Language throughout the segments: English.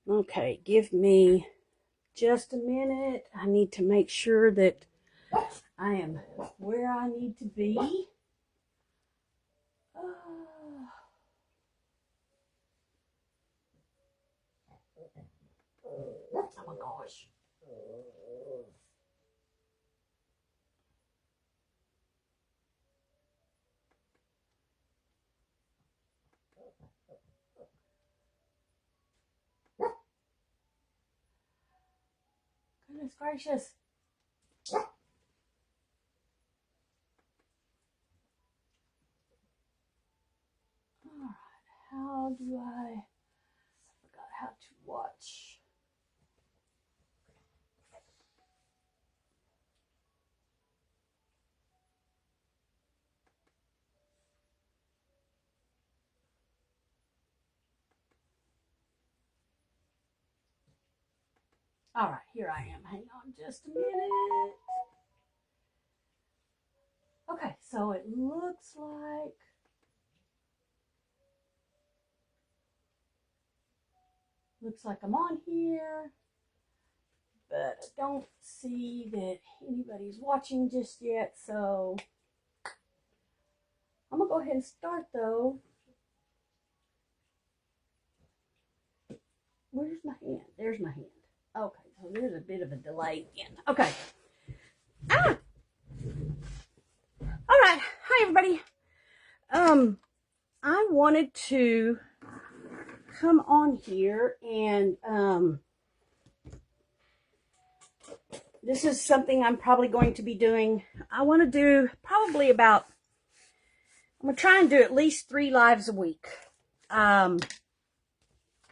Okay, give me just a minute. I need to make sure that I am where I need to be. Oh my gosh. Goodness gracious. Alright, how do I forgot how to watch. Alright, here I am. Hang on just a minute. Okay, so it looks like I'm on here, but I don't see that anybody's watching just yet, so I'm gonna go ahead and start though. Where's my hand? There's my hand. Okay, so there's a bit of a delay again. Okay. Ah! All right. Hi, everybody. I wanted to come on here and this is something I'm probably going to be doing. I want to do probably about, I'm going to try and do at least 3 lives a week.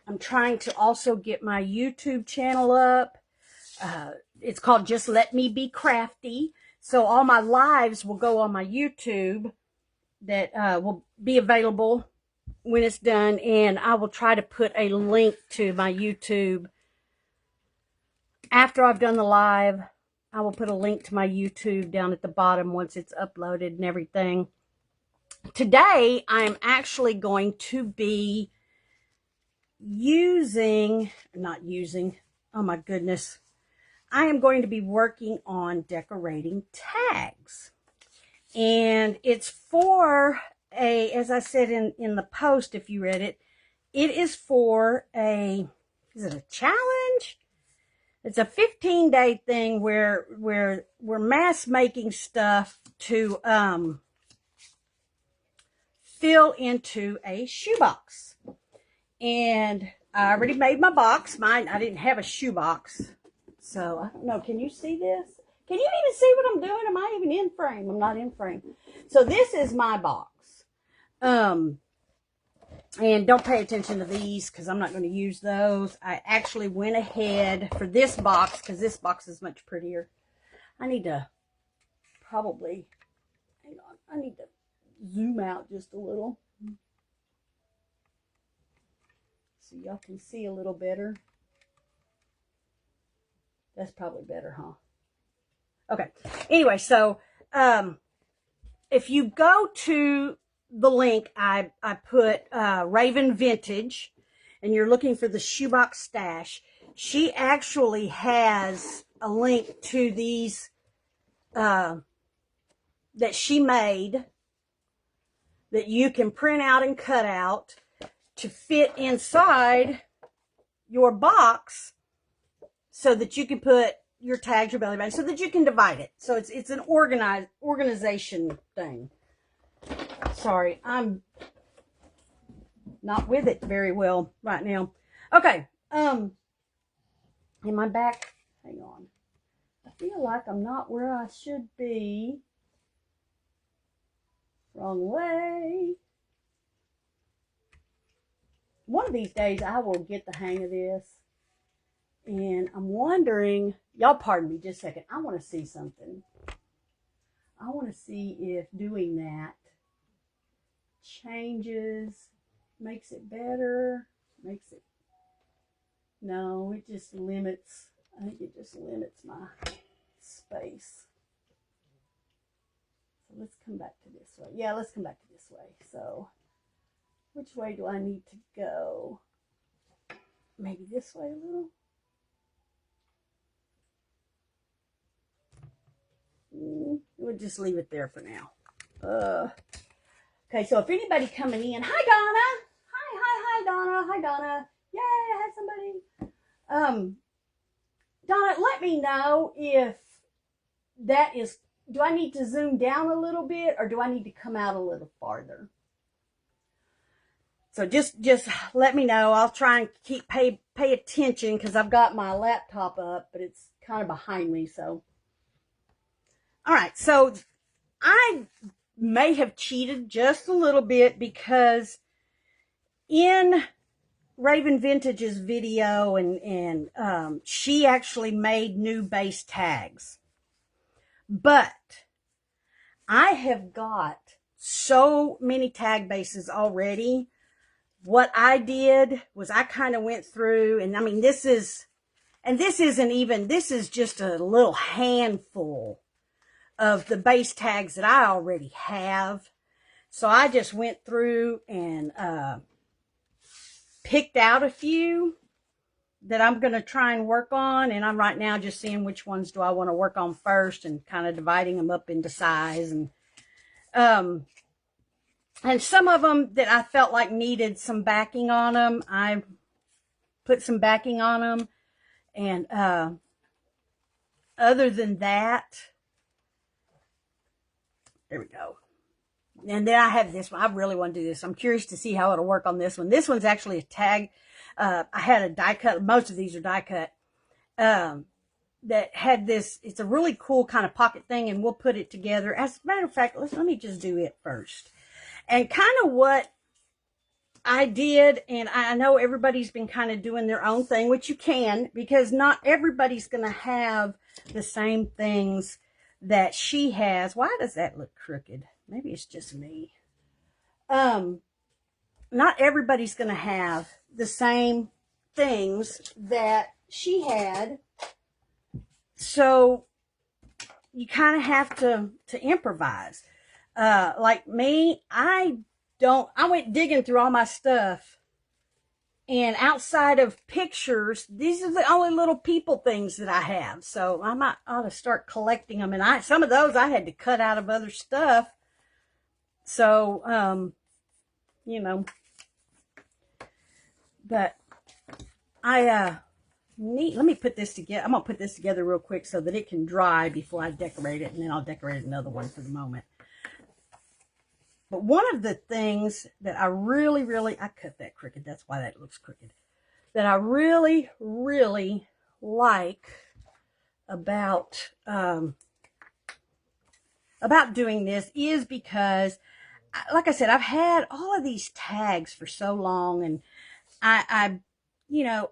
I'm trying to also get my YouTube channel up. It's called Just Let Me Be Crafty. So all my lives will go on my YouTube that will be available when it's done. And I will try to put a link to my YouTube. After I've done the live, I will put a link to my YouTube down at the bottom once it's uploaded and everything. Today, I'm actually going to be oh my goodness. I am going to be working on decorating tags. And it's for as I said in the post, if you read it, it is for is it a challenge? It's a 15-day thing where we're mass making stuff to fill into a shoebox. And I already made my box. Mine, I didn't have a shoebox. So, I don't know. Can you see this? Can you even see what I'm doing? Am I even in frame? I'm not in frame. So, this is my box. And don't pay attention to these because I'm not going to use those. I actually went ahead for this box because this box is much prettier. I need to probably, hang on, I need to zoom out just a little so y'all can see a little better. That's probably better, huh? Okay. Anyway, so if you go to the link I put Raven Vintage and you're looking for the Shoebox Stash, she actually has a link to these that she made that you can print out and cut out to fit inside your box so that you can put your tags, your belly band, so that you can divide it. So it's an organization thing. Sorry, I'm not with it very well right now. Okay, am I back? Hang on. I feel like I'm not where I should be. Wrong way. One of these days I will get the hang of this. And I'm wondering, y'all pardon me just a second. I want to see something. I want to see if doing that changes, makes it better, no, it just limits, I think it just limits my space. So let's come back to this way. Yeah, let's come back to this way. So which way do I need to go? maybe this way a little. We'll just leave it there for now. Okay, so if anybody coming in, hi Donna, hi Donna, hi Donna, yay, I had somebody. Donna, let me know if that is, do I need to zoom down a little bit or do I need to come out a little farther? So just let me know. I'll try and pay attention because I've got my laptop up, but it's kind of behind me. So, all right. So I may have cheated just a little bit because in Raven Vintage's video and she actually made new base tags, but I have got so many tag bases already. What I did was I kind of went through, and I mean, this is just a little handful of the base tags that I already have. So I just went through and picked out a few that I'm going to try and work on. And I'm right now just seeing which ones do I want to work on first and kind of dividing them up into size. And some of them that I felt like needed some backing on them, I put some backing on them. And other than that, there we go. And then I have this one. I really want to do this. I'm curious to see how it'll work on this one. This one's actually a tag. I had a die cut. Most of these are die cut. That had this. It's a really cool kind of pocket thing, and we'll put it together. As a matter of fact, let me just do it first. And kind of what I did, and I know everybody's been kind of doing their own thing, which you can, because not everybody's going to have the same things that she has. Why does that look crooked? Maybe it's just me. Not everybody's going to have the same things that she had. So you kind of have to improvise. Like me, I went digging through all my stuff, and outside of pictures, these are the only little people things that I have. So I might ought to start collecting them. And some of those I had to cut out of other stuff. So, you know, but let me put this together. I'm going to put this together real quick so that it can dry before I decorate it. And then I'll decorate another one for the moment. But one of the things that I really, I cut that crooked. That's why that looks crooked. That I really, like about doing this is because, like I said, I've had all of these tags for so long, and I you know,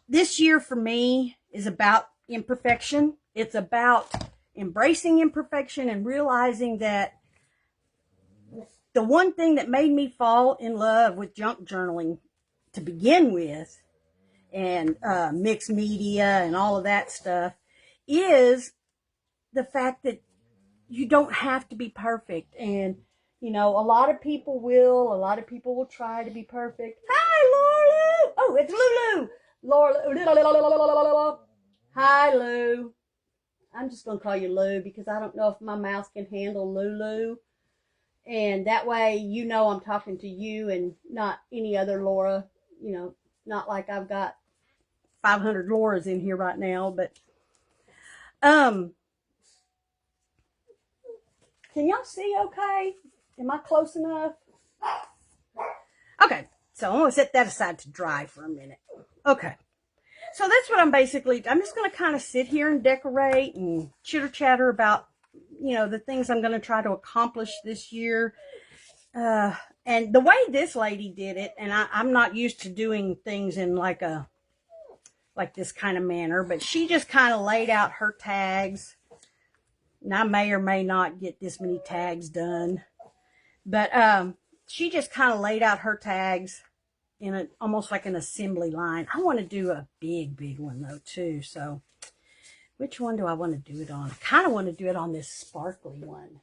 this year for me is about imperfection. It's about embracing imperfection and realizing that the one thing that made me fall in love with junk journaling to begin with, and mixed media and all of that stuff, is the fact that you don't have to be perfect. And, you know, a lot of people will try to be perfect. Hi, Laura. Oh, it's Lulu. Laura. Hi, Lou. I'm just going to call you Lou because I don't know if my mouse can handle Lulu. And that way, you know, I'm talking to you and not any other Laura. You know, not like I've got 500 Lauras in here right now, but can y'all see okay? Am I close enough? Okay, so I'm going to set that aside to dry for a minute. Okay, so that's what I'm just going to kind of sit here and decorate and chitter chatter about, you know, the things I'm going to try to accomplish this year. And the way this lady did it, and I'm not used to doing things in like this kind of manner, but she just kind of laid out her tags. And I may or may not get this many tags done, but she just kind of laid out her tags in almost like an assembly line. I want to do a big one though too. So which one do I want to do it on? I kind of want to do it on this sparkly one.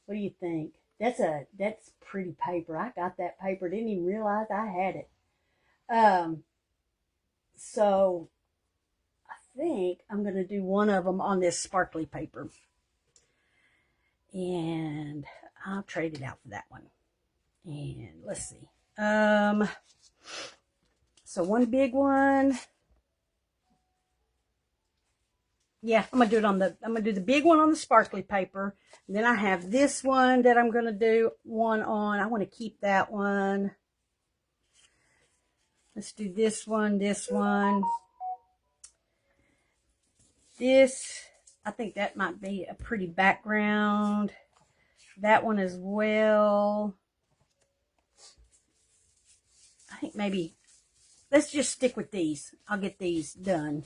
What do you think? That's pretty paper. I got that paper. Didn't even realize I had it. So I think I'm going to do one of them on this sparkly paper. And I'll trade it out for that one. And let's see. So one big one. Yeah, I'm gonna do the big one on the sparkly paper. And then I have this one that I'm gonna do one on. I want to keep that one. Let's do this one, this one. This, I think that might be a pretty background. That one as well. I think maybe, let's just stick with these. I'll get these done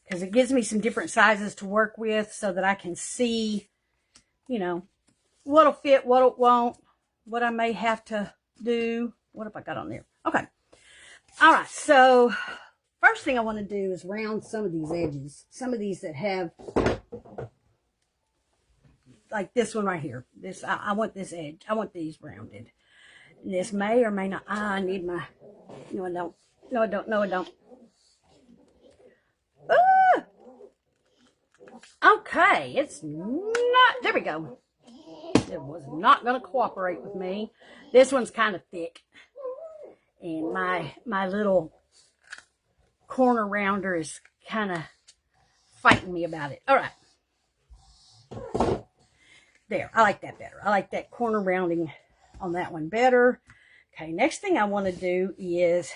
because it gives me some different sizes to work with so that I can see, you know, what'll fit, what won't, what I may have to do. What have I got on there? Okay. All right. So first thing I want to do is round some of these edges. Some of these that have, like this one right here. This, I want this edge. I want these rounded. And this may or may not. I need my, no, I don't. No, I don't. No, I don't. Ah! Okay, it's not, there we go. It was not going to cooperate with me. This one's kind of thick. And my little corner rounder is kind of fighting me about it. All right. There, I like that better. I like that corner rounding on that one better. Okay, next thing I want to do is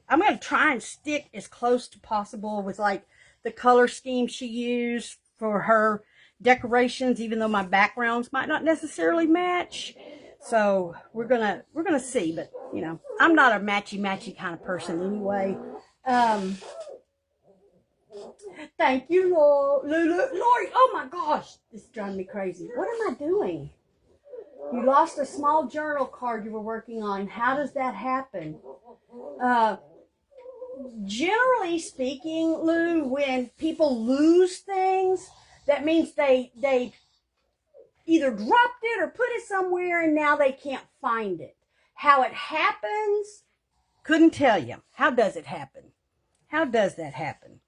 I'm going to try and stick as close to possible with like the color scheme she used for her decorations, even though my backgrounds might not necessarily match. So we're gonna see, but you know, I'm not a matchy kind of person anyway. Thank you, Lori. Oh my gosh, this is driving me crazy. What am I doing? You lost a small journal card you were working on. How does that happen? Generally speaking, Lou, when people lose things, that means they either dropped it or put it somewhere and now they can't find it. How it happens, couldn't tell you. How does it happen? How does that happen?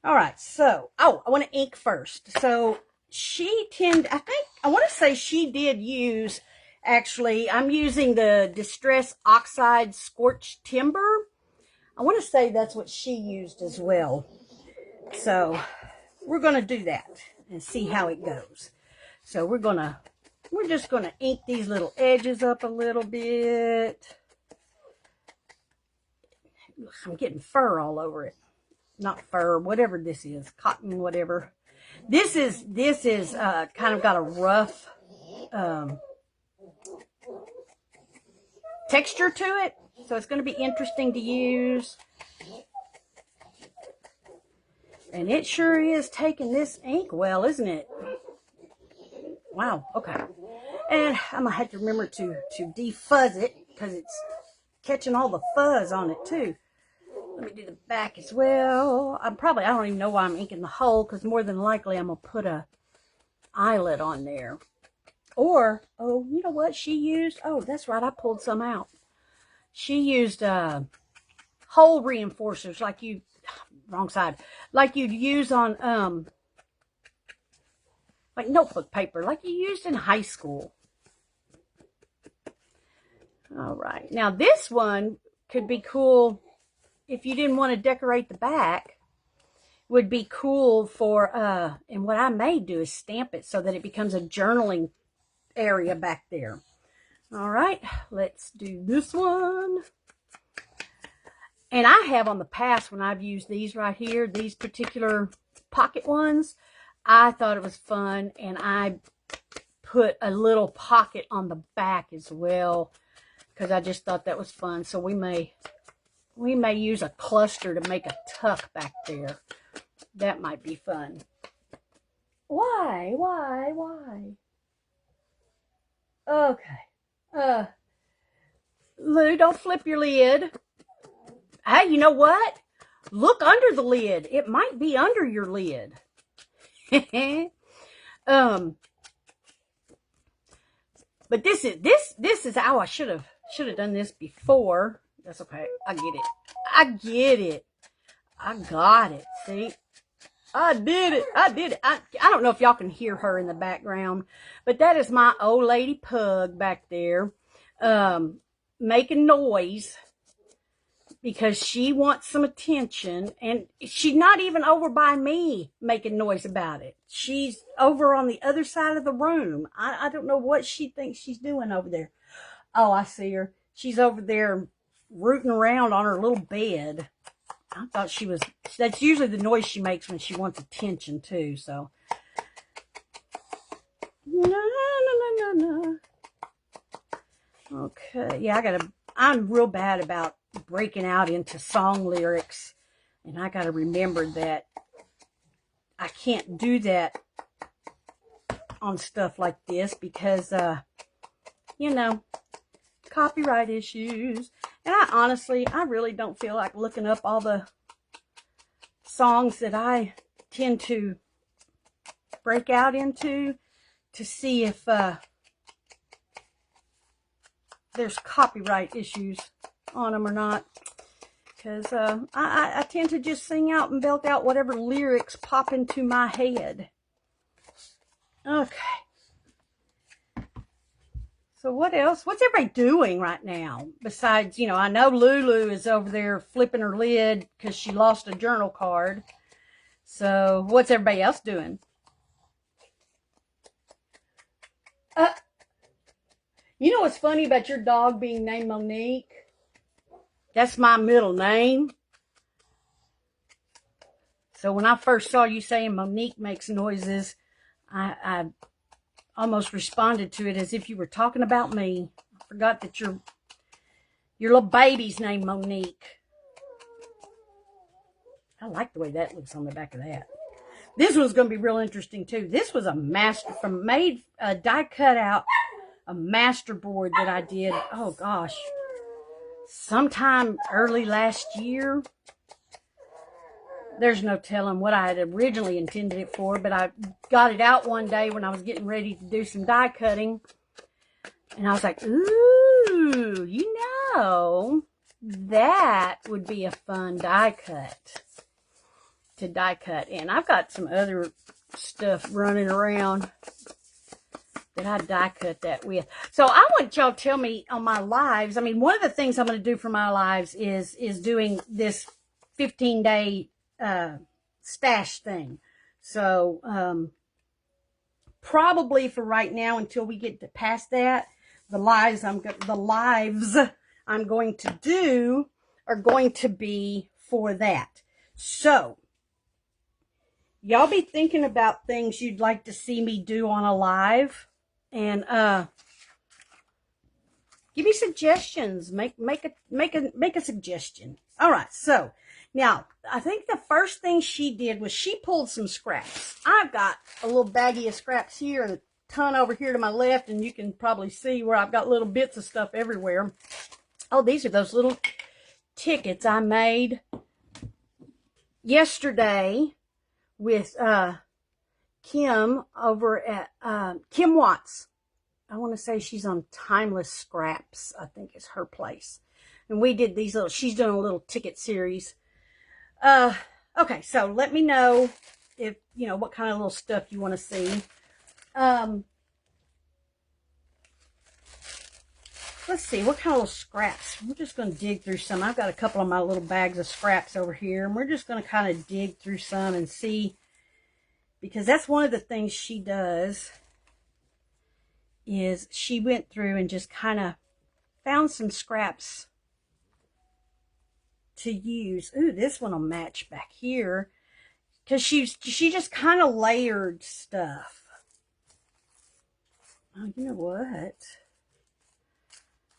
All right, so, I want to ink first. So I want to say she did use, actually, I'm using the Distress Oxide Scorched Timber. I want to say that's what she used as well. So we're going to do that and see how it goes. So we're just going to ink these little edges up a little bit. I'm getting fur all over it. Not fur, whatever this is, cotton, whatever. This is kind of got a rough texture to it. So it's going to be interesting to use. And it sure is taking this ink well, isn't it? Wow, okay. And I'm going to have to remember to defuzz it because it's catching all the fuzz on it too. Let me do the back as well. I don't even know why I'm inking the hole because more than likely I'm going to put a eyelet on there. Or, oh, you know what she used? Oh, that's right. I pulled some out. She used hole reinforcers wrong side, like you'd use on, like notebook paper, like you used in high school. All right. Now this one could be cool if you didn't want to decorate the back. Would be cool for, and what I may do is stamp it so that it becomes a journaling area back there. All right, let's do this one. And I have on the past when I've used these right here, these particular pocket ones, I thought it was fun. And I put a little pocket on the back as well because I just thought that was fun. So we may use a cluster to make a tuck back there. That might be fun. Why? Okay. Lou, don't flip your lid. Hey, you know what? Look under the lid. It might be under your lid. But this is how I should have done this before. That's okay. I get it. I got it. See? I did it. I did it. I don't know if y'all can hear her in the background, but that is my old lady pug back there, making noise because she wants some attention, and she's not even over by me making noise about it. She's over on the other side of the room. I don't know what she thinks she's doing over there. Oh, I see her. She's over there rooting around on her little bed. I thought she was, that's usually the noise she makes when she wants attention too, so. Na, na, na, na, na. Okay, yeah, I'm real bad about breaking out into song lyrics, and I gotta remember that I can't do that on stuff like this because, you know, copyright issues. And I really don't feel like looking up all the songs that I tend to break out into to see if there's copyright issues on them or not. Because I tend to just sing out and belt out whatever lyrics pop into my head. Okay. So what else? What's everybody doing right now? Besides, you know, I know Lulu is over there flipping her lid because she lost a journal card. So what's everybody else doing? You know what's funny about your dog being named Monique? That's my middle name. So when I first saw you saying Monique makes noises, I almost responded to it as if you were talking about me. I forgot that your little baby's named Monique. I like the way that looks on the back of that. This one's going to be real interesting too. This was a die cut out, a master board that I did. Oh gosh, sometime early last year. There's no telling what I had originally intended it for, but I got it out one day when I was getting ready to do some die cutting. And I was like, ooh, you know, that would be a fun die cut to die cut. And I've got some other stuff running around that I die cut that with. So I want y'all to tell me on my lives. I mean, one of the things I'm going to do for my lives is doing this 15-day stash thing. So probably for right now, until we get past that, the lives I'm going to do are going to be for that. So y'all be thinking about things you'd like to see me do on a live, and give me suggestions. Make a suggestion. All right, so now, I think the first thing she did was she pulled some scraps. I've got a little baggie of scraps here and a ton over here to my left, and you can probably see where I've got little bits of stuff everywhere. Oh, these are those little tickets I made yesterday with Kim over at Kim Watts. I want to say she's on Timeless Scraps, I think is her place. And we did these little, she's doing a little ticket series. Okay, so let me know if, you know, what kind of little stuff you want to see. Let's see, what kind of little scraps? We're just going to dig through some. I've got a couple of my little bags of scraps over here, and we're just going to kind of dig through some and see, because that's one of the things she does, is she went through and just kind of found some scraps to use. Ooh, this one will match back here, because she just kind of layered stuff. Oh, you know what?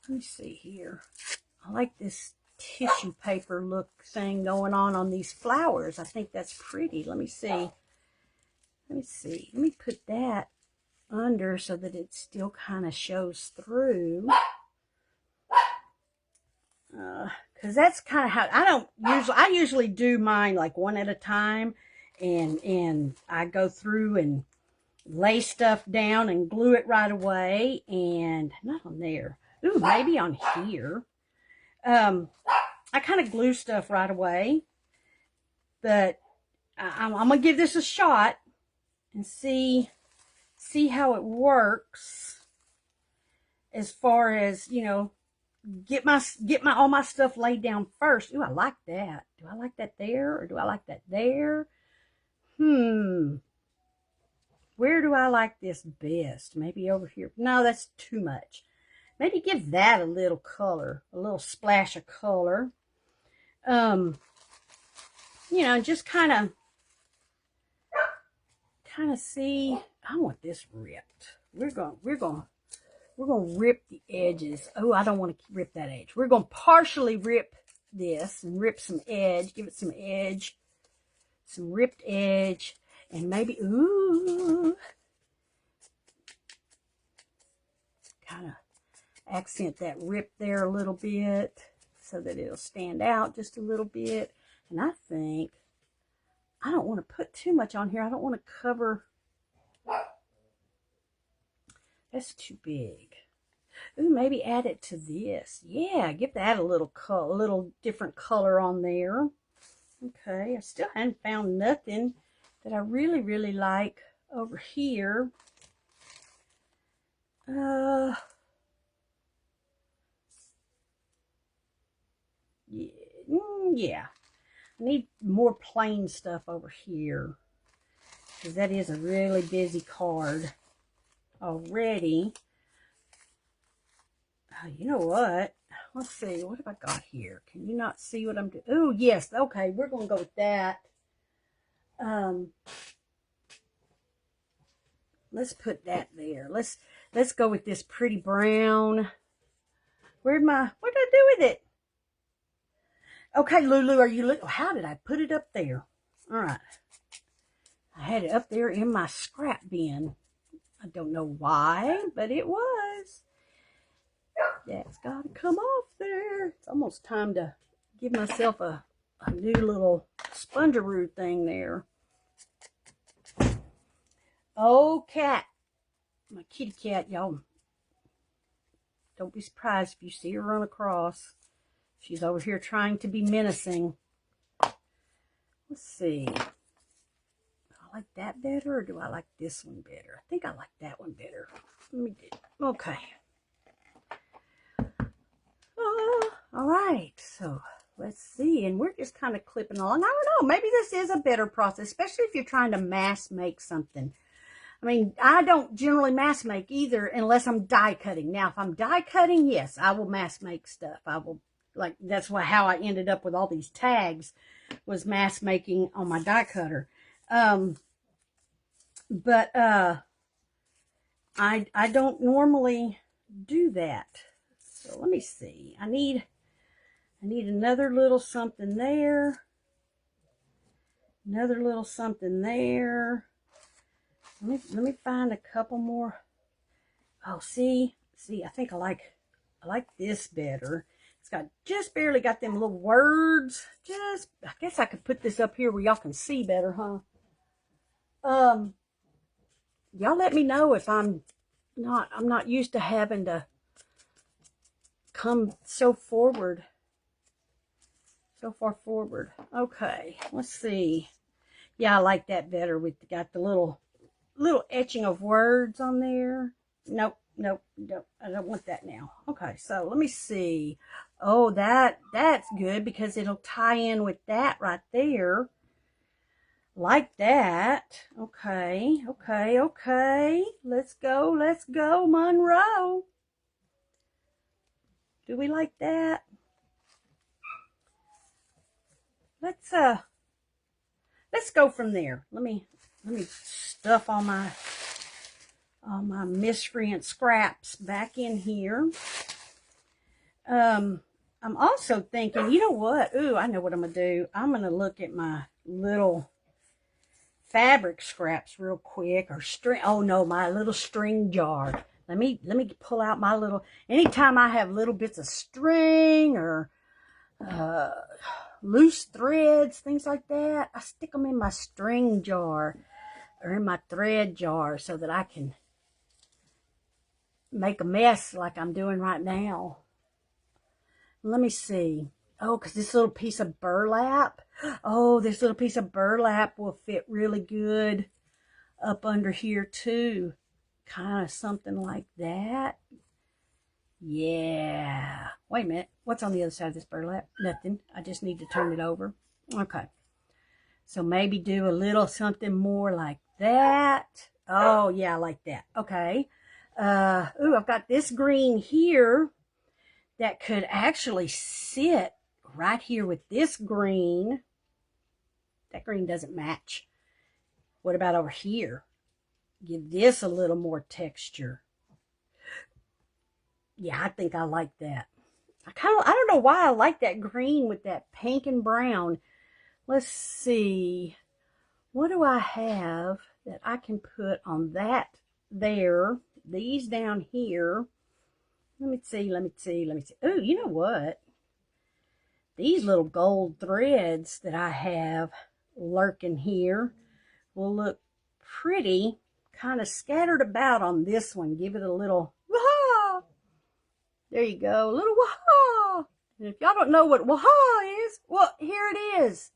Let me see here. I like this tissue paper look thing going on these flowers. I think that's pretty. Let me see. Let me put that under so that it still kind of shows through. Because that's kind of how I usually do mine like one at a time, and I go through and lay stuff down and glue it right away. And not on there. Ooh, maybe on here. I kind of glue stuff right away, But I'm going to give this a shot and see how it works as far as, you know, get my all my stuff laid down first. Ooh, I like that. Do I like that there or do I like that there? Where do I like this best? Maybe over here. No, that's too much. Maybe give that a little color, a little splash of color. You know, just kind of see. I want this ripped. We're gonna rip the edges. Oh, I don't want to rip that edge. We're gonna partially rip this and rip some edge. Give it some edge, some ripped edge, and maybe ooh, kind of accent that rip there a little bit so that it'll stand out just a little bit. And I think I don't want to put too much on here. I don't want to cover. That's too big. Ooh, maybe add it to this. Yeah, give that a little different color on there. Okay, I still haven't found nothing that I really, really like over here. Yeah. I need more plain stuff over here because that is a really busy card already. You know what? Let's see. What have I got here? Can you not see what I'm doing? Oh, yes. Okay, we're going to go with that. Let's put that there. Let's go with this pretty brown. What did I do with it? Okay, Lulu, are you looking? How did I put it up there? All right. I had it up there in my scrap bin. I don't know why, but it was. That's got to come off there. It's almost time to give myself a new little spongeroo thing there. Oh, cat. My kitty cat, y'all. Don't be surprised if you see her run across. She's over here trying to be menacing. Let's see. Do I like that better or do I like this one better? I think I like that one better. Let me do. Okay. All right. So let's see. And we're just kind of clipping along. I don't know. Maybe this is a better process, especially if you're trying to mass make something. I mean, I don't generally mass make either unless I'm die cutting. Now, if I'm die cutting, yes, I will mass make stuff. I will, like, that's how I ended up with all these tags, was mass making on my die cutter. But I don't normally do that. So let me see. I need another little something there. Another little something there. Let me find a couple more. Oh, see, I think I like this better. It's got just barely got them little words. I guess I could put this up here where y'all can see better, huh? Y'all let me know if I'm not used to having to come so far forward. Okay, let's see. Yeah, I like that better with got the little etching of words on there. Nope. I don't want that now. Okay, so let me see. Oh, that's good because it'll tie in with that right there. Like that. Okay. Let's go, Monroe. Do we like that? Let's go from there. Let me stuff all my miscreant scraps back in here. I'm also thinking, you know what? Ooh, I know what I'm gonna do. I'm gonna look at my little fabric scraps real quick, or string. Oh no, my little string jar. Let me pull out my little. Anytime I have little bits of string or loose threads, things like that, I stick them in my string jar or in my thread jar so that I can make a mess like I'm doing right now. Let me see. Oh, because this little piece of burlap. Oh, Oh, this little piece of burlap will fit really good up under here too. Kind of something like that. Yeah. Wait a minute. What's on the other side of this burlap? Nothing. I just need to turn it over. Okay. So maybe do a little something more like that. Oh, yeah, I like that. Okay. Ooh, I've got this green here that could actually sit right here with this green. That green doesn't match. What about over here? Give this a little more texture. Yeah, I think I like that. I don't know why I like that green with that pink and brown. Let's see. What do I have that I can put on that there? These down here. Let me see. Oh, you know what? These little gold threads that I have lurking here will look pretty, kind of scattered about on this one. Give it a little wah! There you go, a little wah! And if y'all don't know what wah is, well, here it is.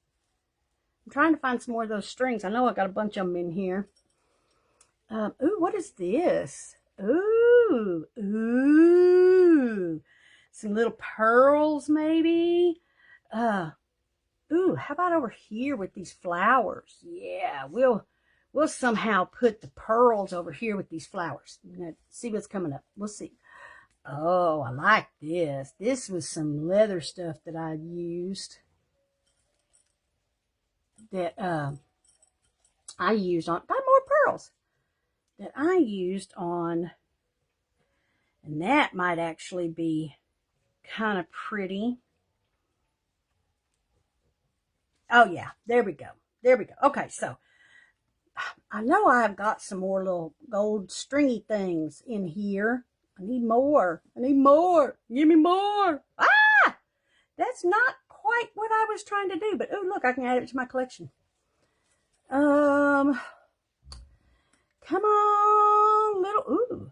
I'm trying to find some more of those strings. I know I got a bunch of them in here. Ooh, what is this? Ooh. Some little pearls, maybe. Ooh, how about over here with these flowers? Yeah, we'll somehow put the pearls over here with these flowers. Let's see what's coming up. We'll see. Oh, I like this. This was some leather stuff that I used. That I used on, got more pearls that I used on, and that might actually be kind of pretty. Oh yeah, there we go. Okay, so I know I've got some more little gold stringy things in here. I need more. Give me more. Ah! That's not quite what I was trying to do, but oh, look, I can add it to my collection. Come on, ooh,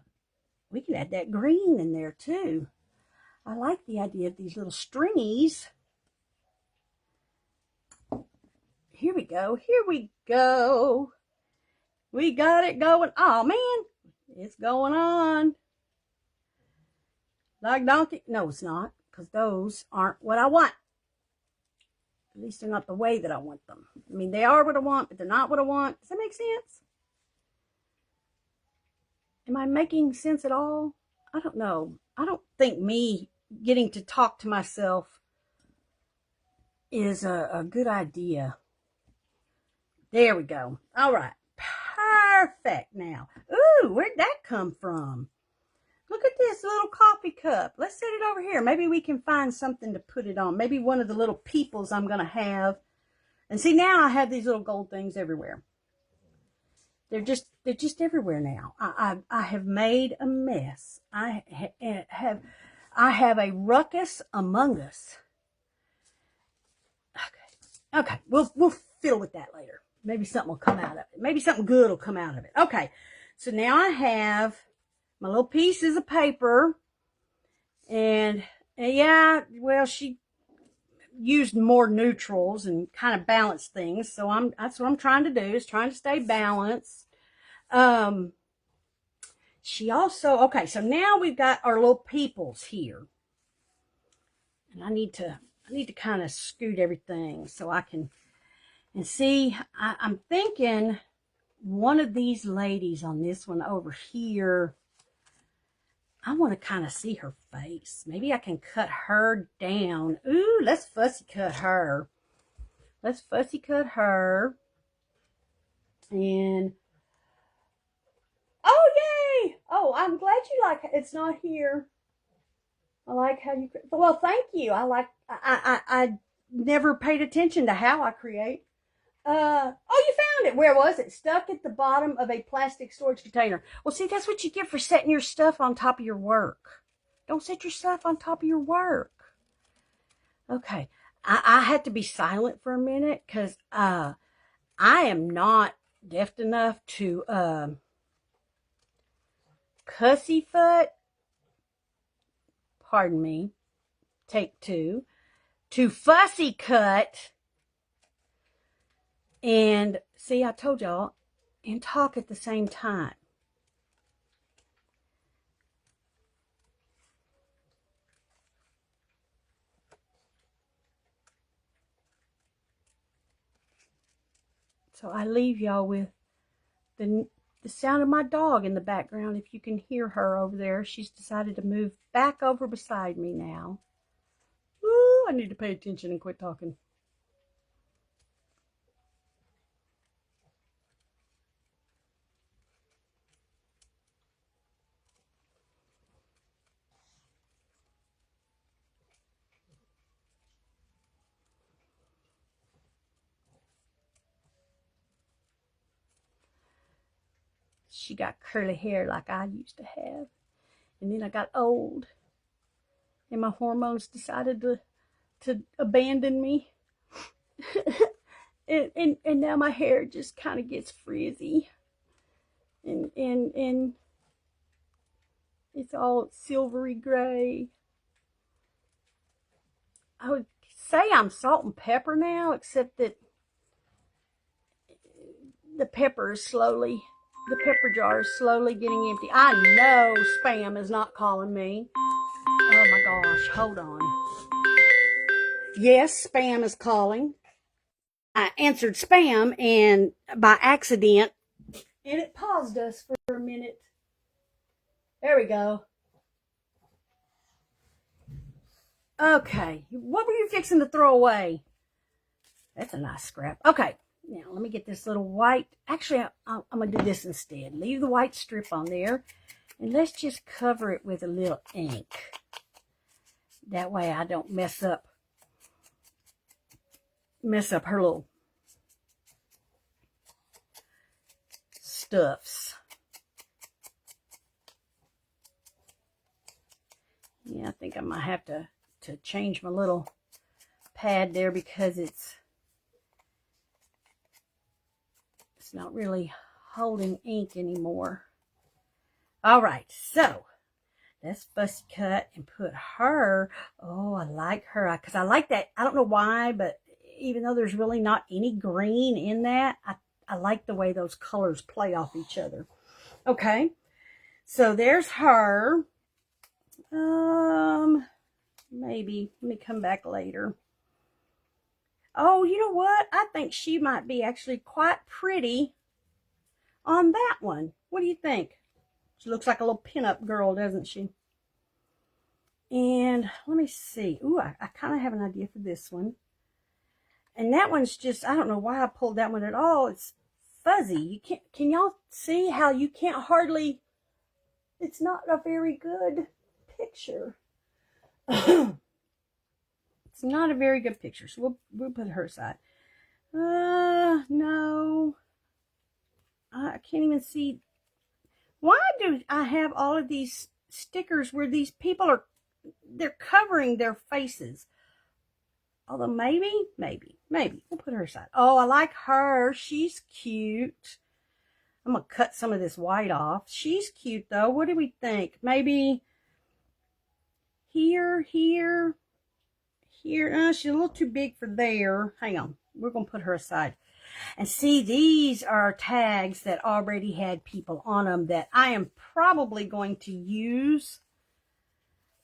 we can add that green in there too. I like the idea of these little stringies. Here we go. We got it going. Oh man, it's going on. Like donkey. No, it's not, because those aren't what I want. At least they're not the way that I want them. I mean, they are what I want, but they're not what I want. Does that make sense? Am I making sense at all? I don't know. I don't think me getting to talk to myself is a good idea. There we go. All right. Perfect now. Ooh, where'd that come from? Look at this little coffee cup. Let's set it over here. Maybe we can find something to put it on. Maybe one of the little peoples I'm going to have. And see, now I have these little gold things everywhere. They're just everywhere now. I have made a mess. I have a ruckus among us. Okay. We'll fiddle with that later. Maybe something will come out of it. Maybe something good will come out of it. Okay. So now I have my little pieces of paper, and yeah, well, she used more neutrals and kind of balanced things. So that's what I'm trying to do, is trying to stay balanced. She also, okay, so now we've got our little peoples here, and I need to kind of scoot everything so I can, and see, I'm thinking one of these ladies on this one over here, I want to kind of see her face. Maybe I can cut her down. Ooh, let's fussy cut her. And, oh, yay! Oh, I'm glad you like it. It's not here. I like how you, well, thank you. I never paid attention to how I create. Oh, you found it. Where was it? Stuck at the bottom of a plastic storage container. Well, see, that's what you get for setting your stuff on top of your work. Don't set your stuff on top of your work. Okay. I had to be silent for a minute because I am not deft enough to pussyfoot, pardon me, take two, to fussy cut And see, I told y'all, and talk at the same time. So I leave y'all with the sound of my dog in the background. If you can hear her over there, she's decided to move back over beside me now. Ooh, I need to pay attention and quit talking. She got curly hair like I used to have. And then I got old. And my hormones decided to abandon me. and now my hair just kind of gets frizzy. And it's all silvery gray. I would say I'm salt and pepper now, except that the pepper jar is slowly getting empty. I know spam is not calling me. Oh my gosh, hold on. Yes, spam is calling. I answered spam and by accident, and it paused us for a minute. There we go. Okay, what were you fixing to throw away? That's a nice scrap. Okay, now let me get this little white. Actually, I'm going to do this instead. Leave the white strip on there, and let's just cover it with a little ink. That way I don't mess up her little stuffs. Yeah, I think I might have to change my little pad there because it's not really holding ink anymore. All right, so let's fussy cut and put her. Oh, I like her because I like that. I don't know why, but even though there's really not any green in that, I like the way those colors play off each other. Okay, so there's her. Maybe let me come back later. Oh, you know what? I think she might be actually quite pretty on that one. What do you think? She looks like a little pinup girl, doesn't she? And let me see. Ooh, I kind of have an idea for this one. And that one's just, I don't know why I pulled that one at all. It's fuzzy. You can't, can y'all see how you can't hardly, it's not a very good picture. It's not a very good picture, so we'll put her aside. No. I can't even see. Why do I have all of these stickers where these people are, they're covering their faces? Although maybe we'll put her aside. Oh, I like her. She's cute. I'm going to cut some of this white off. She's cute though. What do we think? Maybe here. She's a little too big for there. Hang on. We're going to put her aside. And see, these are tags that already had people on them that I am probably going to use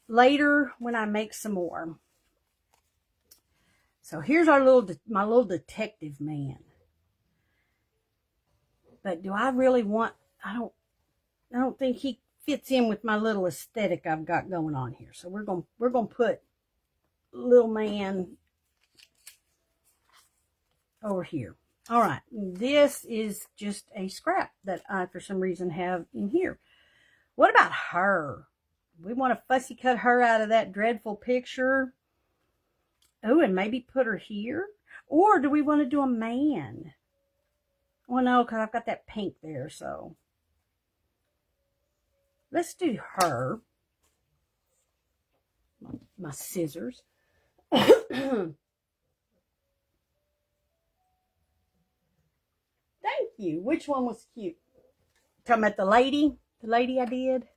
later when I make some more. So here's my little detective man. But do I really want, I don't think he fits in with my little aesthetic I've got going on here. So we're going to put little man over here. All right, this is just a scrap that I, for some reason, have in here. What about her? We want to fussy cut her out of that dreadful picture. Oh, and maybe put her here? Or do we want to do a man? Well, no, because I've got that pink there, so. Let's do her. My scissors. Thank you. Which one was cute? Talking about the lady? The lady I did?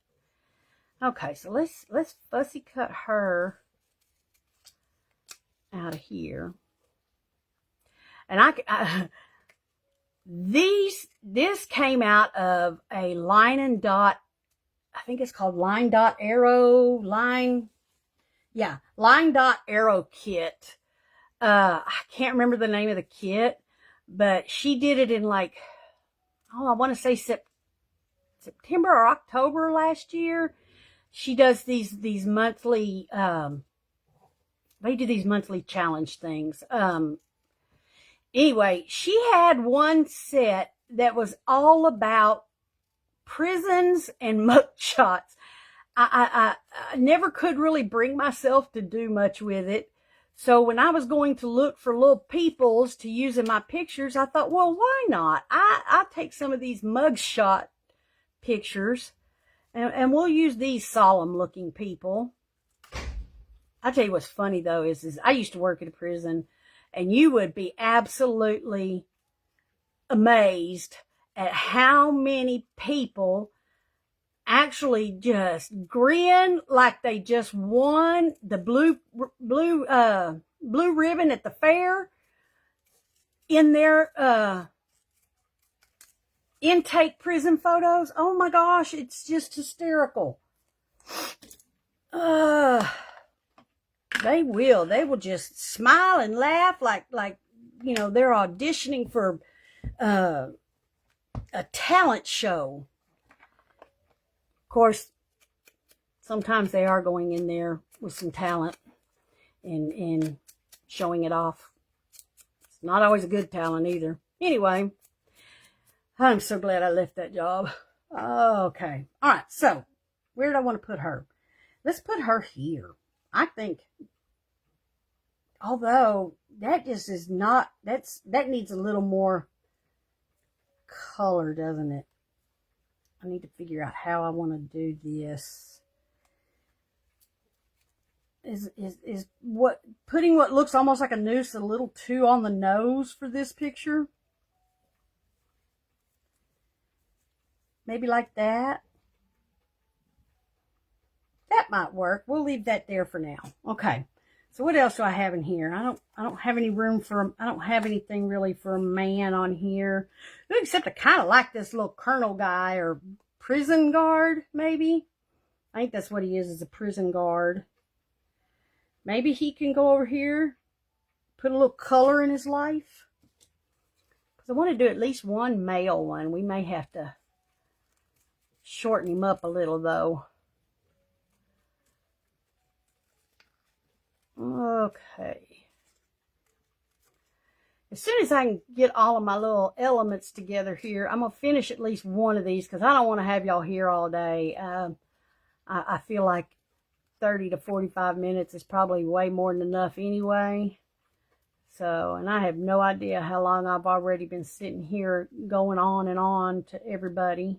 Okay, so let's fussy cut her out of here. And This came out of a line and dot, I think it's called line dot arrow, line dot arrow kit. I can't remember the name of the kit, but she did it in like, I want to say September or October last year. She does these monthly, they do these monthly challenge things. Anyway, she had one set that was all about prisons and mugshots. I never could really bring myself to do much with it. So when I was going to look for little peoples to use in my pictures, I thought, well, why not? I'll take some of these mugshot pictures and we'll use these solemn looking people. I'll tell you what's funny though is I used to work at a prison, and you would be absolutely amazed at how many people actually just grin like they just won the blue ribbon at the fair in their intake prison photos. Oh my gosh, it's just hysterical. They will just smile and laugh like you know, they're auditioning for a talent show. Of course, sometimes they are going in there with some talent and showing it off. It's not always a good talent either. Anyway, I'm so glad I left that job. Okay. All right. So where do I want to put her? Let's put her here. I think, although that just is not, that needs a little more color, doesn't it? I need to figure out how I want to do this. Is what putting what looks almost like a noose a little too on the nose for this picture? Maybe like that. That might work. We'll leave that there for now. Okay. So what else do I have in here? I don't have any room for, I don't have anything really for a man on here. Except I kind of like this little colonel guy or prison guard, maybe. I think that's what he is a prison guard. Maybe he can go over here, put a little color in his life. Because I want to do at least one male one. We may have to shorten him up a little though. Okay. As soon as I can get all of my little elements together here, I'm going to finish at least one of these because I don't want to have y'all here all day. I feel like 30 to 45 minutes is probably way more than enough anyway. So, and I have no idea how long I've already been sitting here going on and on to everybody.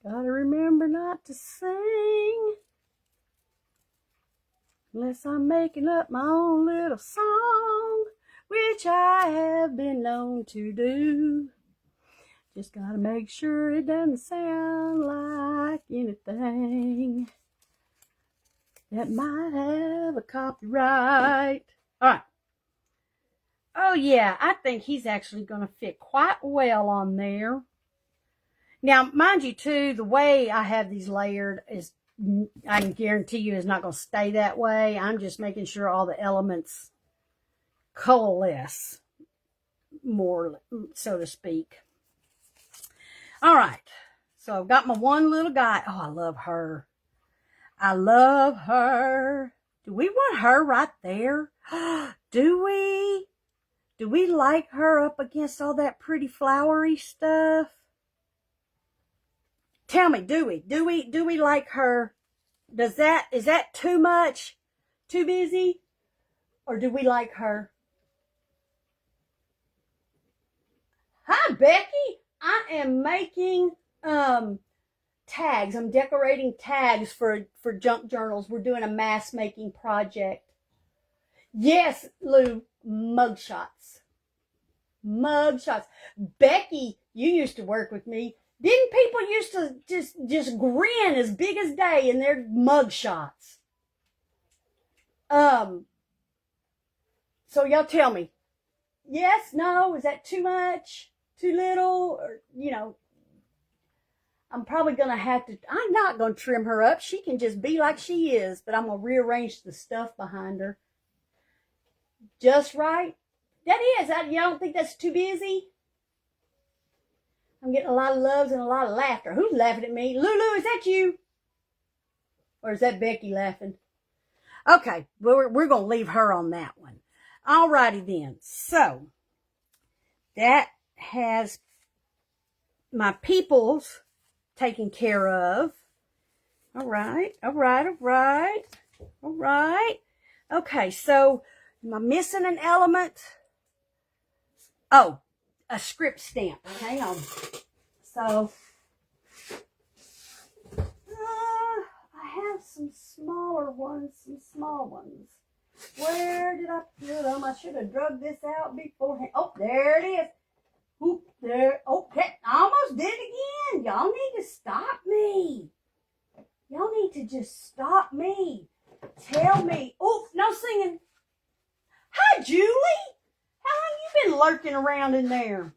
Gotta remember not to sing unless I'm making up my own little song, which I have been known to do. Just gotta make sure it doesn't sound like anything that might have a copyright. All right. Oh yeah, I think he's actually gonna fit quite well on there. Now, mind you, too, the way I have these layered is, I can guarantee you, is not going to stay that way. I'm just making sure all the elements coalesce, more, so to speak. All right. So, I've got my one little guy. Oh, I love her. I love her. Do we want her right there? Do we? Do we like her up against all that pretty flowery stuff? Tell me, do we like her? Is that too much? Too busy? Or do we like her? Hi, Becky. I am making tags. I'm decorating tags for junk journals. We're doing a mask making project. Yes, Lou, mugshots. Mugshots. Becky, you used to work with me. Didn't people used to just grin as big as day in their mugshots? So y'all tell me, yes, no, is that too much, too little, or, you know, I'm probably going to have to, I'm not going to trim her up. She can just be like she is, but I'm going to rearrange the stuff behind her. Just right. That is, you don't think that's too busy? I'm getting a lot of loves and a lot of laughter. Who's laughing at me? Lulu, is that you? Or is that Becky laughing? Okay, we're going to leave her on that one. Alrighty then. So, that has my peoples taken care of. Alright. Okay, so, am I missing an element? Oh, a script stamp. Hang on. So, I have some smaller ones, some small ones. Where did I put them? I should have drug this out beforehand. Oh, there it is. Oop, there. Okay, I almost did it again. Y'all need to stop me. Y'all need to just stop me. Tell me. Oh, no singing. Hi, Julie. How long you been lurking around in there?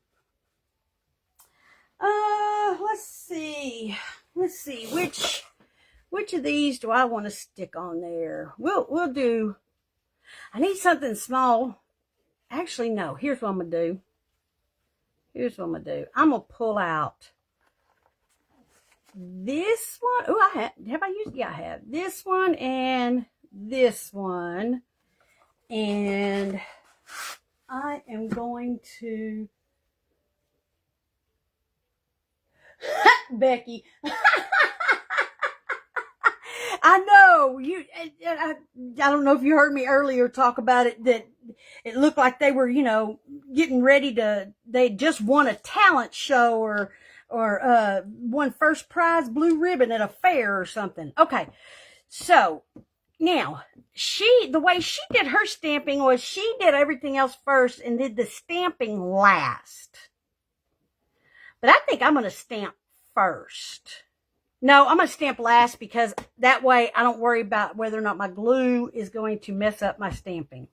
Let's see. Which of these do I want to stick on there? We'll do. I need something small. Actually, no. Here's what I'm gonna do. I'm gonna pull out this one. Oh, have I used? Yeah, I have this one and this one, and I am going to Becky. I know you. I don't know if you heard me earlier talk about it. That it looked like they were, getting ready to. They just won a talent show or won first prize blue ribbon at a fair or something. Okay, so now the way she did her stamping was she did everything else first and did the stamping last. But I think I'm going to stamp first. No, I'm going to stamp last because that way I don't worry about whether or not my glue is going to mess up my stamping.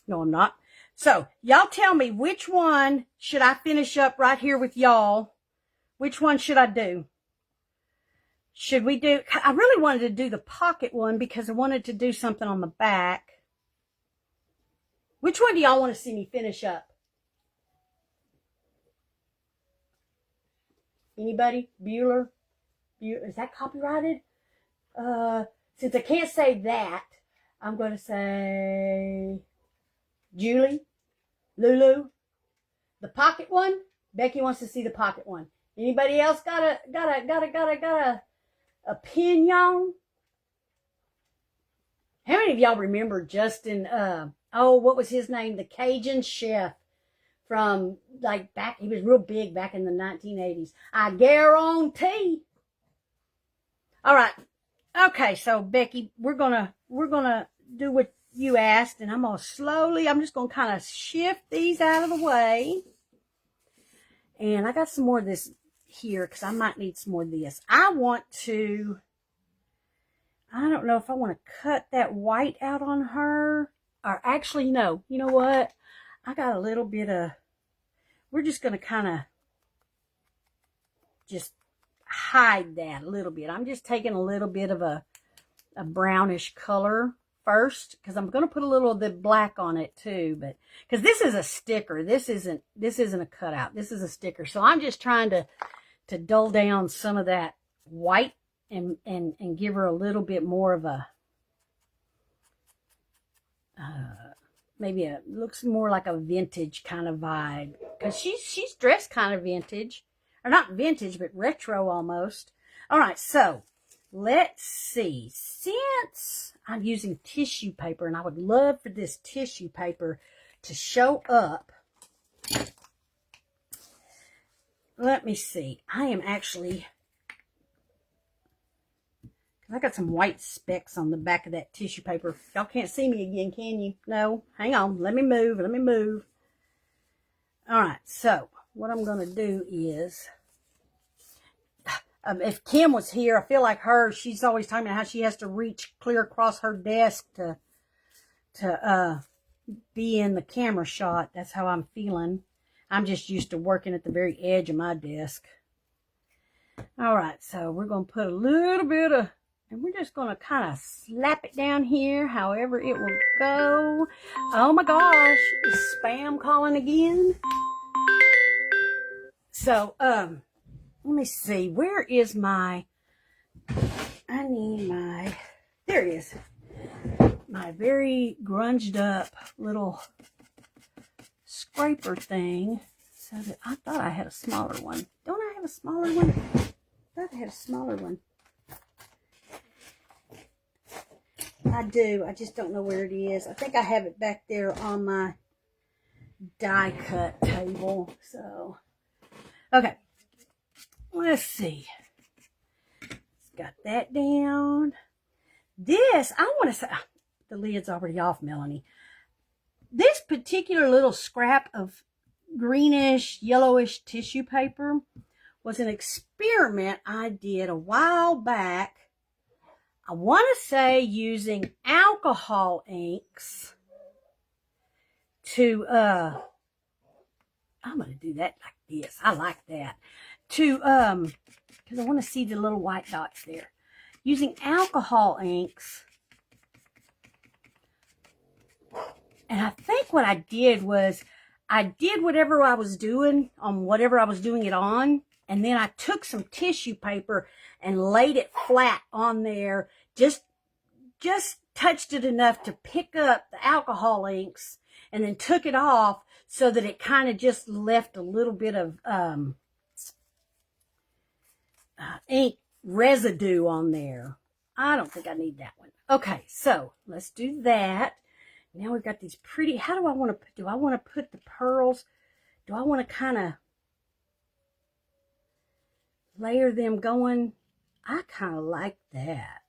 No, I'm not. So, y'all tell me which one should I finish up right here with y'all? Which one should I do? Should we do... I really wanted to do the pocket one because I wanted to do something on the back. Which one do y'all want to see me finish up? Anybody? Bueller? Is that copyrighted? Since I can't say that, I'm going to say Julie, Lulu, the pocket one. Becky wants to see the pocket one. Anybody else got a opinion? How many of y'all remember Justin? What was his name? The Cajun chef. From back, he was real big back in the 1980s. I guarantee. All right. Okay, so Becky, we're gonna do what you asked, and I'm just gonna kind of shift these out of the way. And I got some more of this here because I might need some more of this. I don't know if I want to cut that white out on her, or actually, no. You know what? I got a little bit of, we're just going to kind of just hide that a little bit. I'm just taking a little bit of a brownish color first because I'm going to put a little of the black on it too. But because this is a sticker, this isn't a cutout. This is a sticker. So I'm just trying to dull down some of that white and give her a little bit more of a, maybe it looks more like a vintage kind of vibe because she's dressed kind of vintage, or not vintage, but retro almost. All right, so let's see. Since I'm using tissue paper, and I would love for this tissue paper to show up. Let me see. I am actually, I got some white specks on the back of that tissue paper. Y'all can't see me again, can you? No. Hang on. Let me move. All right. So, what I'm going to do is, if Kim was here, I feel like she's always talking about how she has to reach clear across her desk to be in the camera shot. That's how I'm feeling. I'm just used to working at the very edge of my desk. All right, so we're going to put a little bit of, and we're just going to kind of slap it down here, however it will go. Oh my gosh, is spam calling again? So, let me see, where is my, I need my, there it is. My very grunged up little scraper thing. So that I thought I had a smaller one. Don't I have a smaller one? I thought I had a smaller one. I do. I just don't know where it is. I think I have it back there on my die cut table. So, okay. Let's see. Got that down. This, I want to say, the lid's already off, Melanie. This particular little scrap of greenish, yellowish tissue paper was an experiment I did a while back. I want to say using alcohol inks to, I'm going to do that like this. I like that. To, because I want to see the little white dots there. Using alcohol inks. And I think what I did was I did whatever I was doing on whatever I was doing it on. And then I took some tissue paper and laid it flat on there. Just touched it enough to pick up the alcohol inks and then took it off so that it kind of just left a little bit of ink residue on there. I don't think I need that one. Okay, so let's do that. Now we've got these pretty, how do I want to put, do I want to put the pearls? Do I want to kind of layer them going? I kind of like that.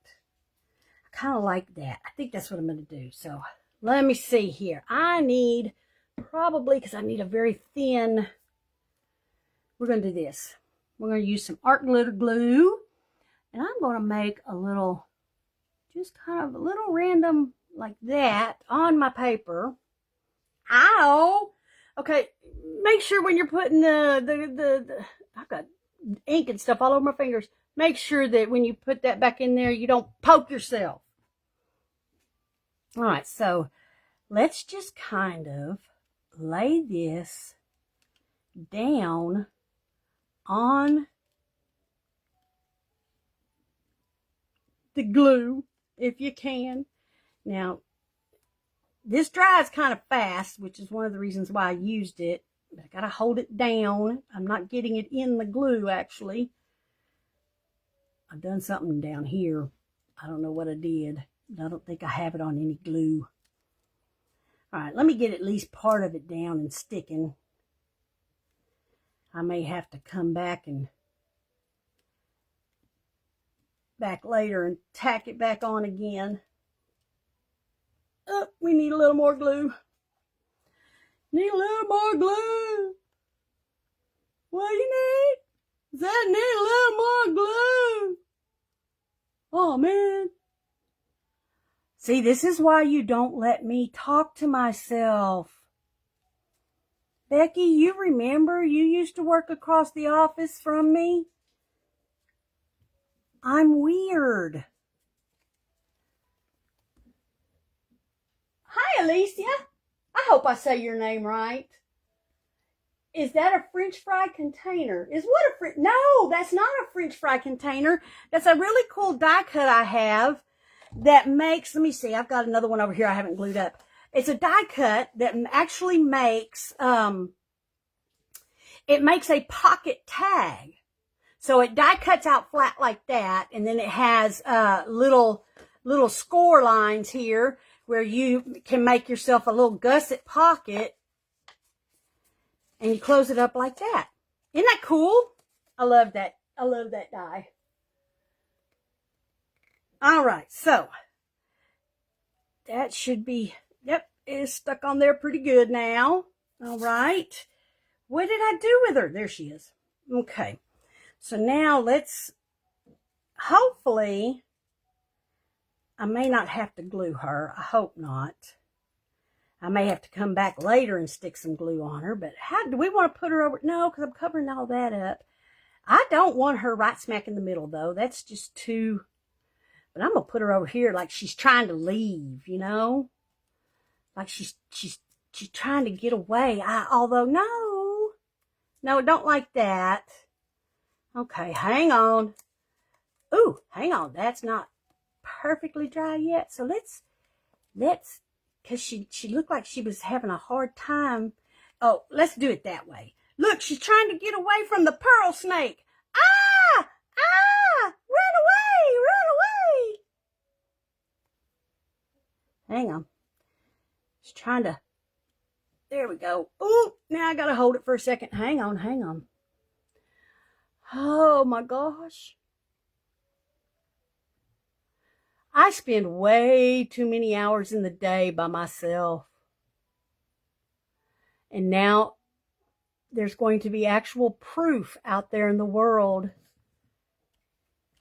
I kind of like that. I think that's what I'm going to do. So let me see here. I need probably, because I need a very thin, we're going to do this. We're going to use some art glitter glue. And I'm going to make a little, just kind of a little random like that on my paper. Ow! Okay, make sure when you're putting the I've got ink and stuff all over my fingers. Make sure that when you put that back in there, you don't poke yourself. All right, so let's just kind of lay this down on the glue, if you can. Now, this dries kind of fast, which is one of the reasons why I used it. But I gotta hold it down. I'm not getting it in the glue, actually. I've done something down here. I don't know what I did. I don't think I have it on any glue. All right, let me get at least part of it down and sticking. I may have to come back later and tack it back on again. Oh, we need a little more glue. Need a little more glue. What do you need? Does that need a little more glue? Oh, man. See, this is why you don't let me talk to myself. Becky, you remember you used to work across the office from me? I'm weird. Hi, Alicia. I hope I say your name right. Is that a French fry container? No, that's not a French fry container. That's a really cool die cut I have that makes, let me see, I've got another one over here I haven't glued up. It's a die cut that actually makes, it makes a pocket tag. So it die cuts out flat like that, and then it has little score lines here where you can make yourself a little gusset pocket, and you close it up like that. Isn't that cool? I love that. I love that die. All right, so that should be, yep, it's stuck on there pretty good now. All right. What did I do with her? There she is. Okay. So now let's hopefully, I may not have to glue her. I hope not. I may have to come back later and stick some glue on her, but how do we want to put her over? No, because I'm covering all that up. I don't want her right smack in the middle, though. That's just too, but I'm going to put her over here like she's trying to leave, you know? Like she's trying to get away. Although, no, don't like that. Okay, hang on. Ooh, hang on. That's not perfectly dry yet. So let's, because she looked like she was having a hard time. Oh, let's do it that way. Look, she's trying to get away from the pearl snake. Ah! Run away! Hang on. She's trying to, there we go. Ooh, now I got to hold it for a second. Hang on. Oh my gosh. I spend way too many hours in the day by myself. And now there's going to be actual proof out there in the world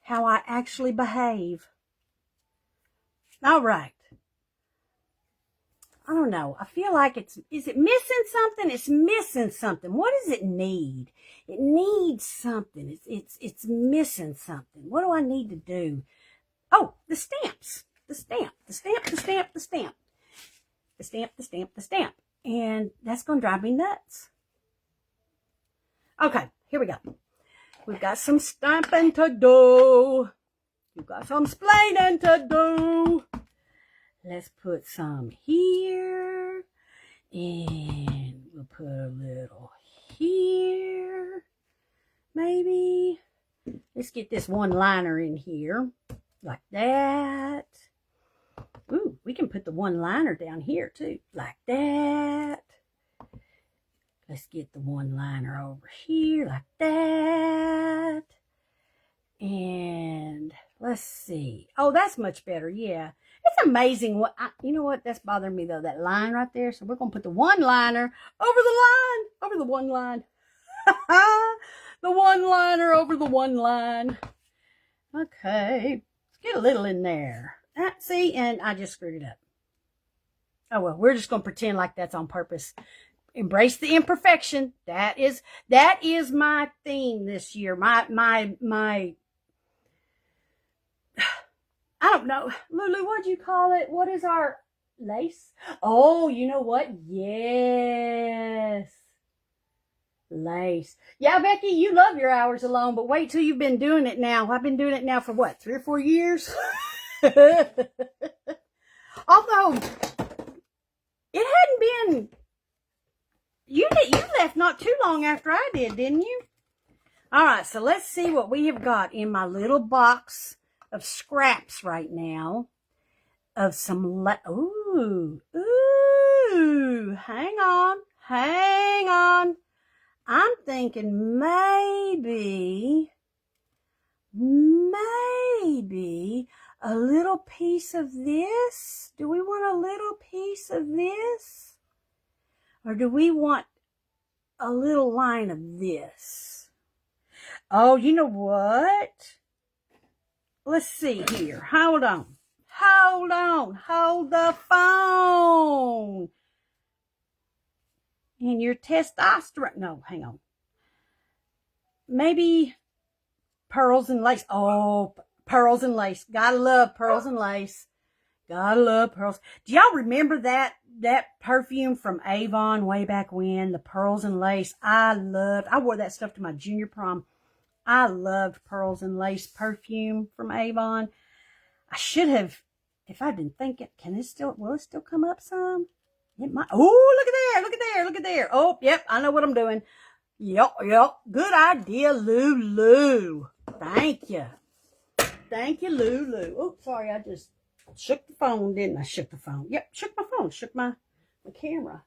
how I actually behave. All right. I don't know. I feel like is it missing something? It's missing something. What does it need? It needs something. It's missing something. What do I need to do? Oh, the stamps. The stamp. And that's going to drive me nuts. Okay, here we go. We've got some stamping to do. We've got some splaining to do. Let's put some here. And we'll put a little here. Maybe. Let's get this one liner in here. Like that. Ooh, we can put the one liner down here too. Like that. Let's get the one liner over here. Like that. And let's see. Oh, that's much better. Yeah. It's amazing what, you know what? That's bothering me though. That line right there. So we're going to put the one liner over the line. Over the one line. The one liner over the one line. Okay. Get a little in there. See, and I just screwed it up. Oh, well, we're just going to pretend like that's on purpose. Embrace the imperfection. That is my theme this year. My I don't know. Lulu, what'd you call it? What is our lace? Oh, you know what? Yes. Lace. Yeah, Becky, you love your hours alone, but wait till you've been doing it now. I've been doing it now for what, 3 or 4 years? Although, it hadn't been, you left not too long after I did, didn't you? All right, so let's see what we have got in my little box of scraps right now. Of some, ooh, hang on. I'm thinking maybe a little piece of this. Do we want a little piece of this? Or do we want a little line of this? Oh, you know what? Let's see here. Hold on. Hold the phone. And your testosterone. No, hang on. Maybe pearls and lace. Oh, pearls and lace. Gotta love pearls and lace. Gotta love pearls. Do y'all remember that perfume from Avon way back when? The pearls and lace. I wore that stuff to my junior prom. I loved pearls and lace perfume from Avon. I should have, if I didn't think it, will it still come up some? It might. Oh, look at there. Oh, yep, I know what I'm doing. Yep. Good idea, Lulu. Thank you, Lulu. Oh, sorry, I just shook the phone, didn't I? Shook the phone. Yep, shook my phone, shook my camera.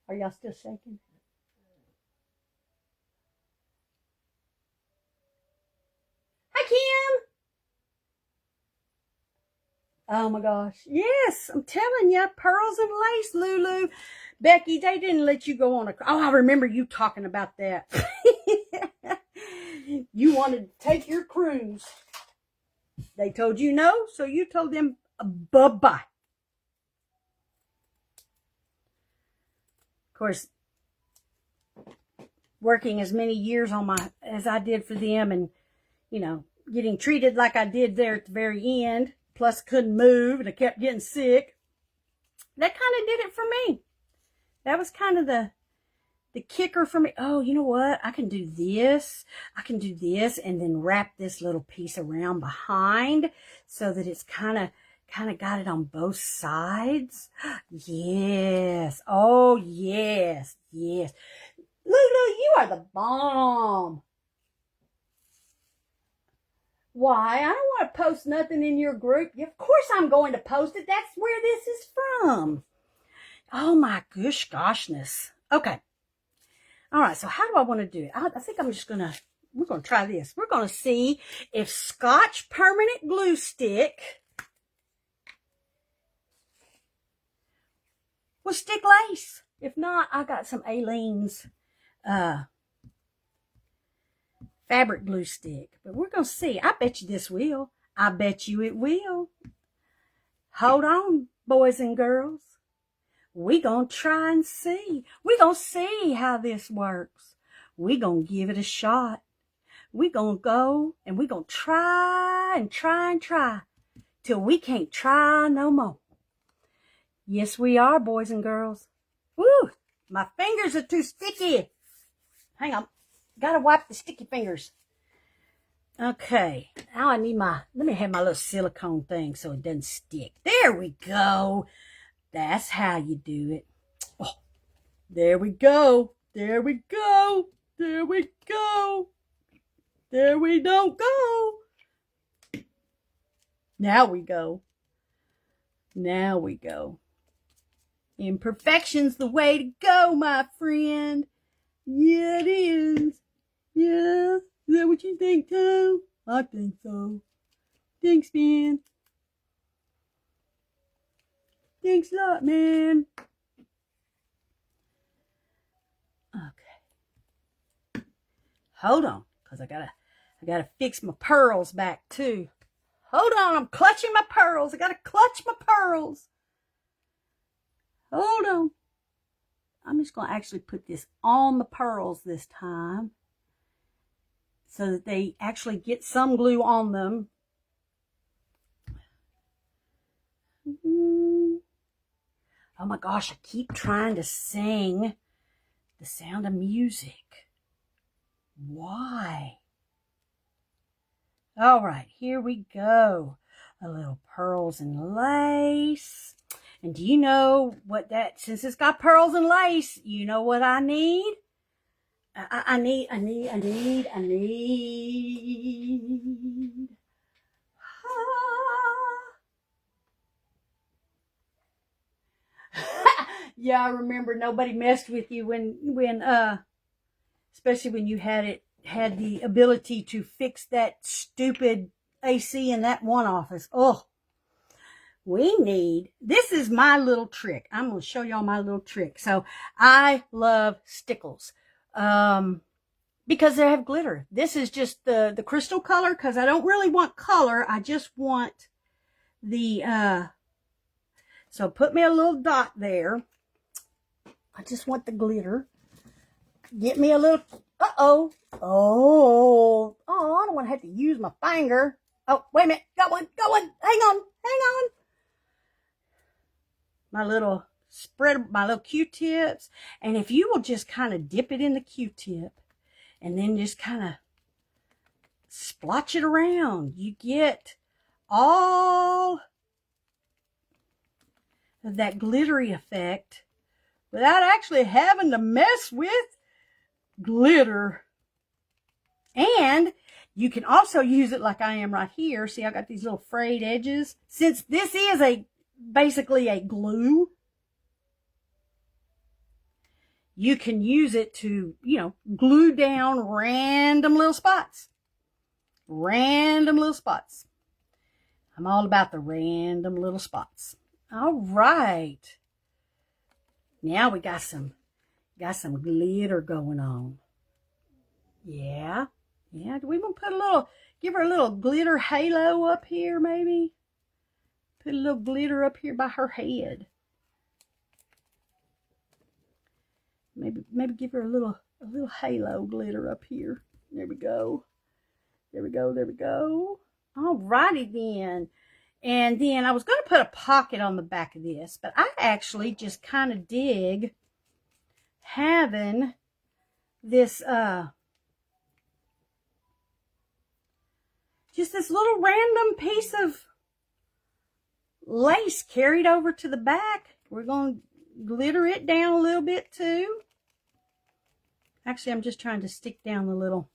Are y'all still shaking? Hi, Kim. Oh my gosh. Yes, I'm telling you, pearls and lace, Lulu. Becky, they didn't let you go on oh, I remember you talking about that. You wanted to take your cruise. They told you no, so you told them bye-bye. Of course, working as many years as I did for them, and getting treated like I did there at the very end, plus couldn't move and I kept getting sick. That kind of did it for me. That was kind of the kicker for me. Oh, you know what? I can do this. I can do this, and then wrap this little piece around behind so that it's kind of got it on both sides. Yes. Oh, yes. Yes. Lulu, you are the bomb. Why? I don't want to post nothing in your group. Of course I'm going to post it. That's where this is from. Oh my goshness. Okay. All right. So how do I want to do it? I think we're going to try this. We're going to see if Scotch permanent glue stick will stick lace. If not, I got some Aleene's fabric glue stick, but we're going to see. I bet you this will. I bet you it will. Hold on, boys and girls. We going to try and see. We going to see how this works. We going to give it a shot. We going to go and we going to try and try and try till we can't try no more. Yes, we are, boys and girls. Woo! My fingers are too sticky. Hang on. Gotta wipe the sticky fingers. Okay. Now I need let me have my little silicone thing so it doesn't stick. There we go. That's how you do it. Oh, there we go. There we go. There we go. There we don't go. Now we go. Now we go. Imperfection's the way to go, my friend. Yeah, it is. Yeah. Is that what you think, Tom? I think so. Thanks, man. Thanks a lot, man. Okay. Hold on, because I gotta fix my pearls back too. Hold on, I'm clutching my pearls. I gotta clutch my pearls. Hold on. I'm just going to actually put this on the pearls this time so that they actually get some glue on them. Oh my gosh, I keep trying to sing the Sound of Music. Why? All right, here we go. A little pearls and lace. And do you know what since it's got pearls and lace, you know what I need? I need. Yeah, I remember nobody messed with you when especially when you had the ability to fix that stupid AC in that one office. Oh. This is my little trick. I'm going to show y'all my little trick. So I love stickles because they have glitter. This is just the crystal color because I don't really want color. I just want the, so put me a little dot there. I just want the glitter. Get me a little, oh, I don't want to have to use my finger. Oh, wait a minute. Got one. Hang on. My little Q-tips. And if you will just kind of dip it in the Q-tip and then just kind of splotch it around, you get all of that glittery effect without actually having to mess with glitter. And you can also use it like I am right here. See, I got these little frayed edges. Since this is basically a glue, you can use it to, glue down random little spots. I'm all about the random little spots. All right. Now we got some glitter going on. Yeah. Yeah, do we want to put a little, give her a little glitter halo up here maybe? Put a little glitter up here by her head. Maybe give her a little halo glitter up here. There we go. There we go. There we go. Alrighty then. And then I was going to put a pocket on the back of this, but I actually just kind of dig having this, just this little random piece of lace carried over to the back. We're going to glitter it down a little bit too. Actually, I'm just trying to stick down the little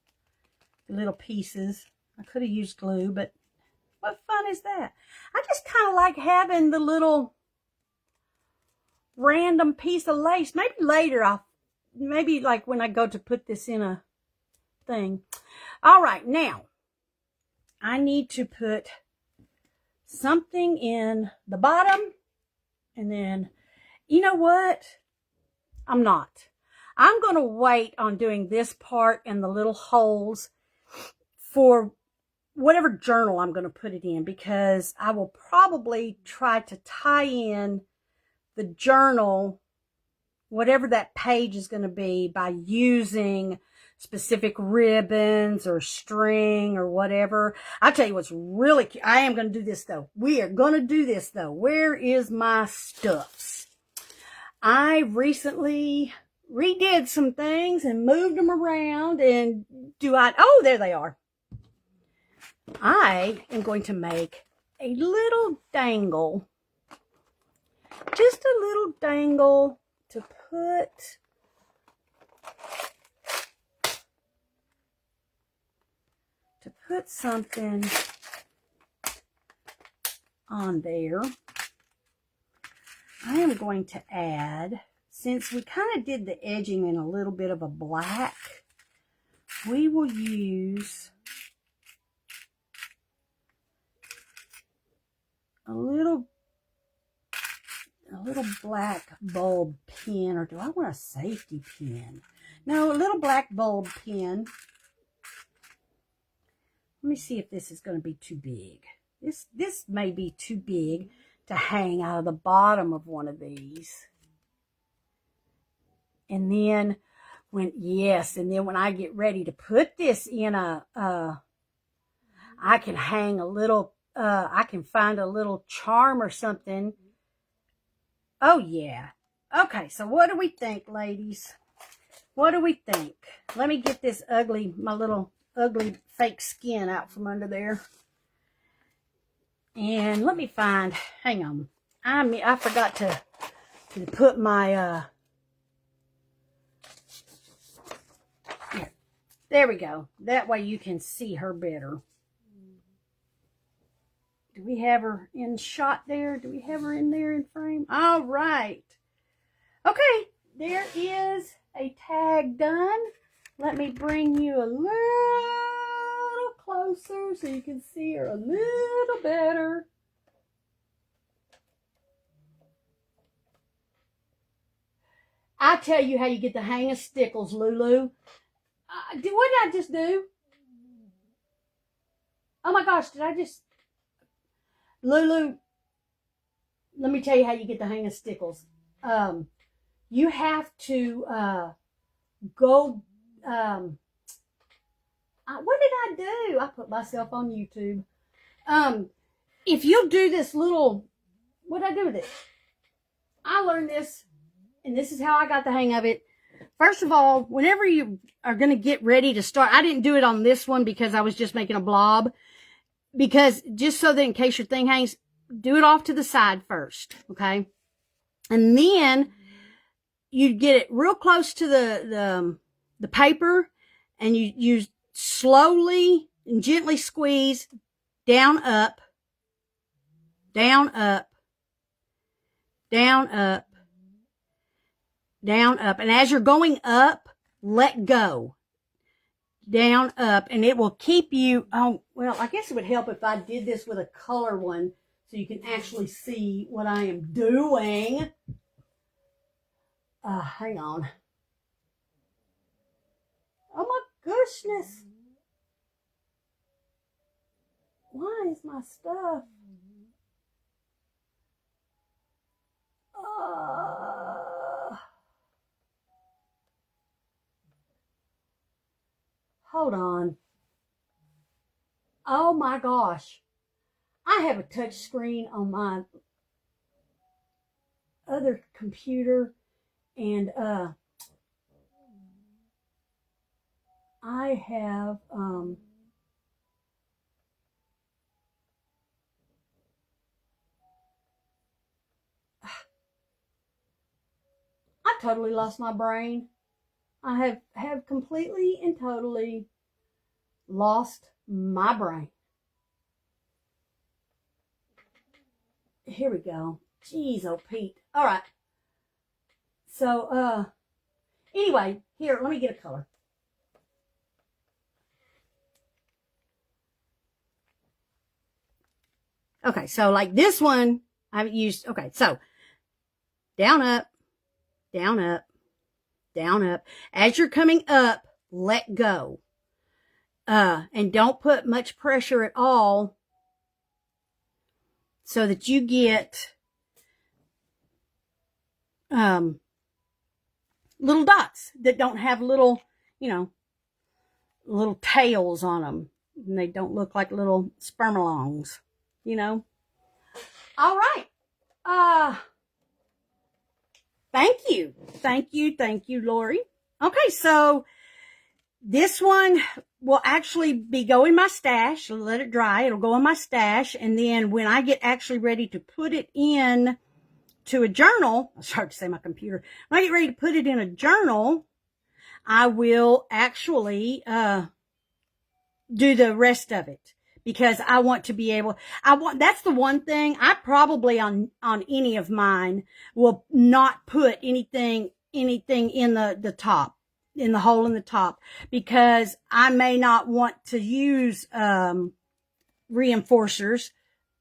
pieces. I could have used glue, but what fun is that? I just kind of like having the little random piece of lace. Maybe later maybe like when I go to put this in a thing. All right, now I need to put something in the bottom, and then, you know what? I'm going to wait on doing this part and the little holes for whatever journal I'm going to put it in, because I will probably try to tie in the journal, whatever that page is going to be, by using specific ribbons or string or whatever. I'll tell you what's really cute. I am going to do this though. We are going to do this though. Where is my stuffs? I recently redid some things and moved them around, and oh, there they are. I am going to make a little dangle, just a little dangle to put something on there. I am going to add, since we kind of did the edging in a little bit of a black, we will use a little black bulb pen, or do I want a safety pin? No, a little black bulb pen. Let me see if this is going to be too big. This may be too big to hang out of the bottom of one of these. And then when I get ready to put this in I can hang a little, I can find a little charm or something. Oh yeah. Okay, so what do we think, ladies? What do we think? Let me get this my little ugly fake skin out from under there. And let me find, hang on. I forgot to put my, there we go. That way you can see her better. Do we have her in shot there? Do we have her in there in frame? All right. Okay, there is a tag done. Let me bring you a little closer so you can see her a little better. I'll tell you how you get the hang of stickles, Lulu. What did I just do? Oh my gosh, Lulu, let me tell you how you get the hang of stickles. You have to go, what did I do? I put myself on YouTube. If you'll do this little, what did I do with it? I learned this, and this is how I got the hang of it. First of all, whenever you are going to get ready to start, I didn't do it on this one because I was just making a blob. Because just so that in case your thing hangs, do it off to the side first, okay? And then you get it real close to the paper, and you slowly and gently squeeze down, up, down, up, down, up, down, up. And as you're going up, let go. Down, up, and it will keep you, well, I guess it would help if I did this with a color one so you can actually see what I am doing. Hang on. Oh my goodness. Why is my stuff? Hold on. Oh my gosh. I have a touch screen on my other computer, and I have I've totally lost my brain. I have completely and totally lost my brain. Here we go. Jeez, oh Pete. All right. So, anyway, here, let me get a color. Okay, so like this one, I've used, okay, so down, up, down, up, down, up. As you're coming up, let go. And don't put much pressure at all so that you get little dots that don't have little, little tails on them. And they don't look like little spermalongs, All right. Thank you. Thank you, Lori. Okay, so this one will actually be go in my stash. I'll let it dry. It'll go in my stash. And then when I get actually ready to put it in to a journal, I started to say my computer. When I get ready to put it in a journal, I will actually do the rest of it, because I want to be able, that's the one thing I probably on any of mine will not put anything in the top, in the hole in the top, because I may not want to use reinforcers.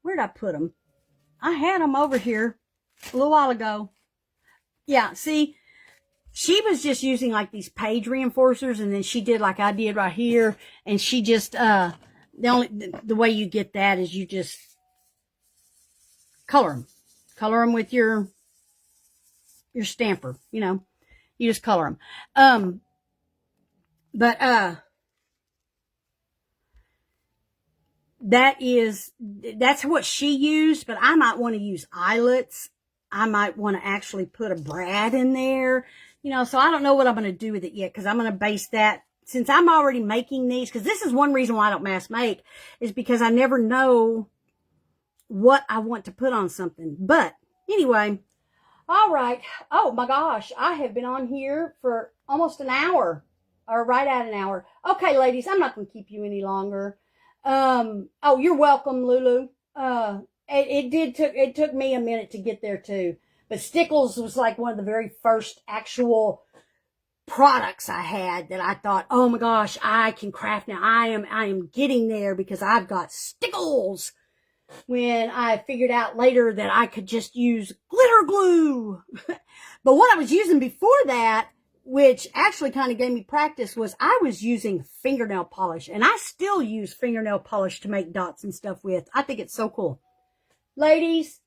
Where'd I put them? I had them over here a little while ago. Yeah, see, she was just using like these page reinforcers, and then she did like I did right here, and she just the way you get that is you just color them with your stamper, you just color them. But that's what she used, but I might want to use eyelets. I might want to actually put a brad in there, so I don't know what I'm going to do with it yet, because I'm going to base that, since I'm already making these, because this is one reason why I don't mass make, is because I never know what I want to put on something. But anyway, all right. Oh my gosh, I have been on here for almost an hour, or right at an hour. Okay, ladies, I'm not going to keep you any longer. Oh, you're welcome, Lulu. It took me a minute to get there too, but Stickles was like one of the very first actual products I had that I thought, oh my gosh, I can craft now. I am getting there because I've got Stickles. When I figured out later that I could just use glitter glue. But what I was using before that, which actually kind of gave me practice, was I was using fingernail polish, and I still use fingernail polish to make dots and stuff with. I think it's so cool. Ladies,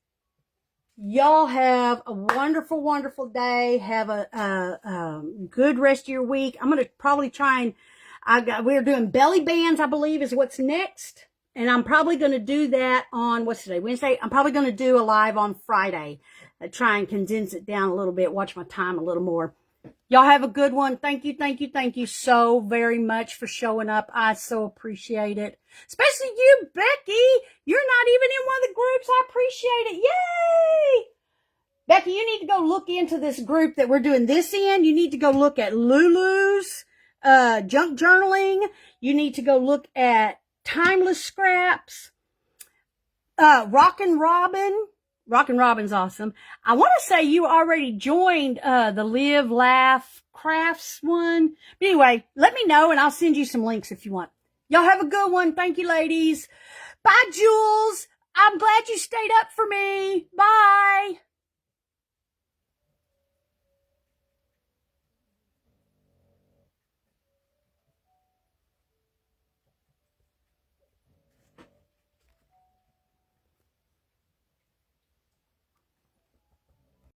y'all have a wonderful, wonderful day. Have a good rest of your week. I'm going to probably try and, we're doing belly bands, I believe is what's next. And I'm probably going to do that on, what's today, Wednesday? I'm probably going to do a live on Friday. Try and condense it down a little bit, watch my time a little more. Y'all have a good one. Thank you so very much for showing up. I so appreciate it. Especially you, Becky. You're not even in one of the groups. I appreciate it. Yay! Becky, you need to go look into this group that we're doing this in. You need to go look at Lulu's junk journaling. You need to go look at Timeless Scraps. Rockin' Robin's awesome. I want to say you already joined the Live, Laugh, Crafts one. But anyway, let me know and I'll send you some links if you want. Y'all have a good one. Thank you, ladies. Bye, Jules. I'm glad you stayed up for me. Bye.